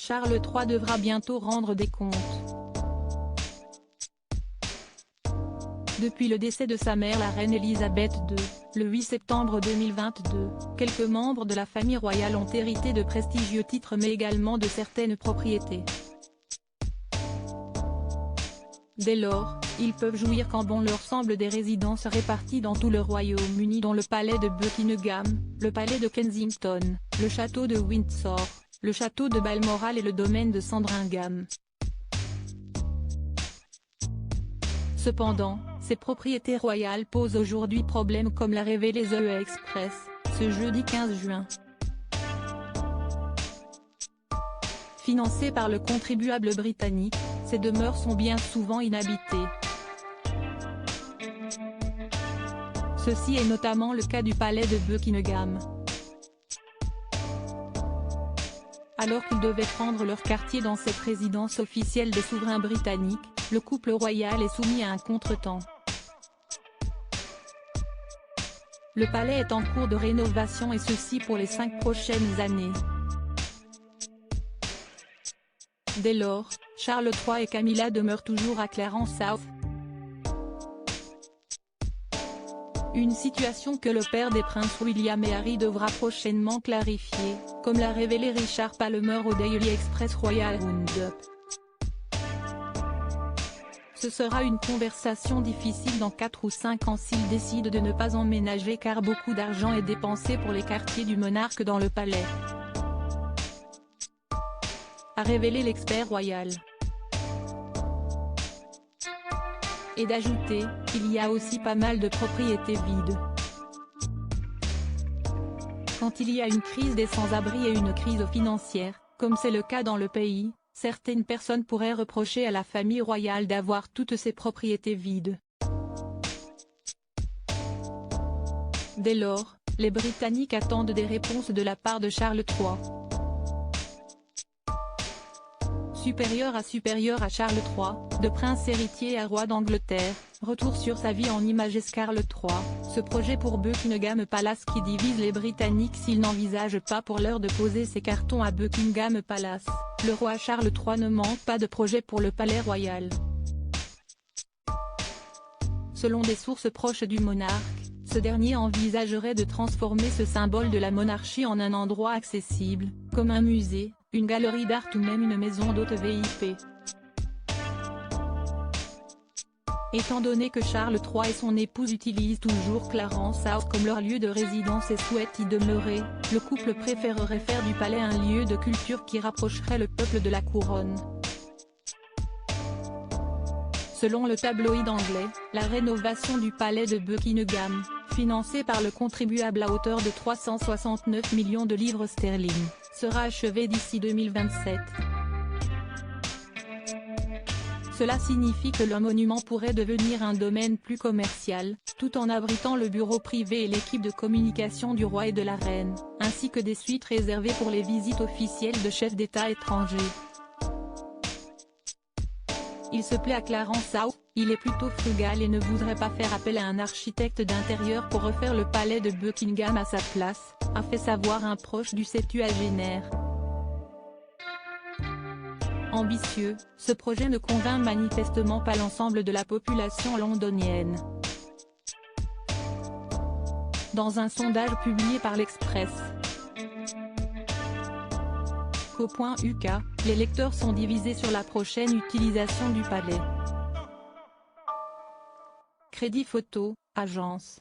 Charles III devra bientôt rendre des comptes. Depuis le décès de sa mère la reine Elisabeth II, le 8 septembre 2022, quelques membres de la famille royale ont hérité de prestigieux titres mais également de certaines propriétés. Dès lors, ils peuvent jouir quand bon leur semble des résidences réparties dans tout le Royaume-Uni dont le palais de Buckingham, le palais de Kensington, le château de Windsor, le château de Balmoral et le domaine de Sandringham. Cependant, ces propriétés royales posent aujourd'hui problème comme l'a révélé The Express, ce jeudi 15 juin. Financées par le contribuable britannique, ces demeures sont bien souvent inhabitées. Ceci est notamment le cas du palais de Buckingham. Alors qu'ils devaient prendre leur quartier dans cette résidence officielle des souverains britanniques, le couple royal est soumis à un contretemps. Le palais est en cours de rénovation et ceci pour les 5 prochaines années. Dès lors, Charles III et Camilla demeurent toujours à Clarence South. Une situation que le père des princes William et Harry devra prochainement clarifier, comme l'a révélé Richard Palmer au Daily Express Royal Roundup. Ce sera une conversation difficile dans 4 ou 5 ans s'ils décident de ne pas emménager car beaucoup d'argent est dépensé pour les quartiers du monarque dans le palais, a révélé l'expert royal. Et d'ajouter, qu'il y a aussi pas mal de propriétés vides. Quand il y a une crise des sans-abri et une crise financière, comme c'est le cas dans le pays, certaines personnes pourraient reprocher à la famille royale d'avoir toutes ces propriétés vides. Dès lors, les Britanniques attendent des réponses de la part de Charles III. Supérieur à Charles III, de prince héritier à roi d'Angleterre, retour sur sa vie en images Charles III, ce projet pour Buckingham Palace qui divise les Britanniques s'ils n'envisagent pas pour l'heure de poser ses cartons à Buckingham Palace, le roi Charles III ne manque pas de projet pour le palais royal. Selon des sources proches du monarque, ce dernier envisagerait de transformer ce symbole de la monarchie en un endroit accessible, comme un musée, une galerie d'art ou même une maison d'hôte VIP. Étant donné que Charles III et son épouse utilisent toujours Clarence House comme leur lieu de résidence et souhaitent y demeurer, le couple préférerait faire du palais un lieu de culture qui rapprocherait le peuple de la couronne. Selon le tabloïd anglais, la rénovation du palais de Buckingham, financée par le contribuable à hauteur de 369 millions de livres sterling, sera achevée d'ici 2027. Cela signifie que le monument pourrait devenir un domaine plus commercial, tout en abritant le bureau privé et l'équipe de communication du roi et de la reine, ainsi que des suites réservées pour les visites officielles de chefs d'État étrangers. Il se plaît à Clarence House, il est plutôt frugal et ne voudrait pas faire appel à un architecte d'intérieur pour refaire le palais de Buckingham à sa place, a fait savoir un proche du septuagénaire. Ambitieux, ce projet ne convainc manifestement pas l'ensemble de la population londonienne. Dans un sondage publié par l'Express, Co.uk, les lecteurs sont divisés sur la prochaine utilisation du palais. Crédit Photo, agence.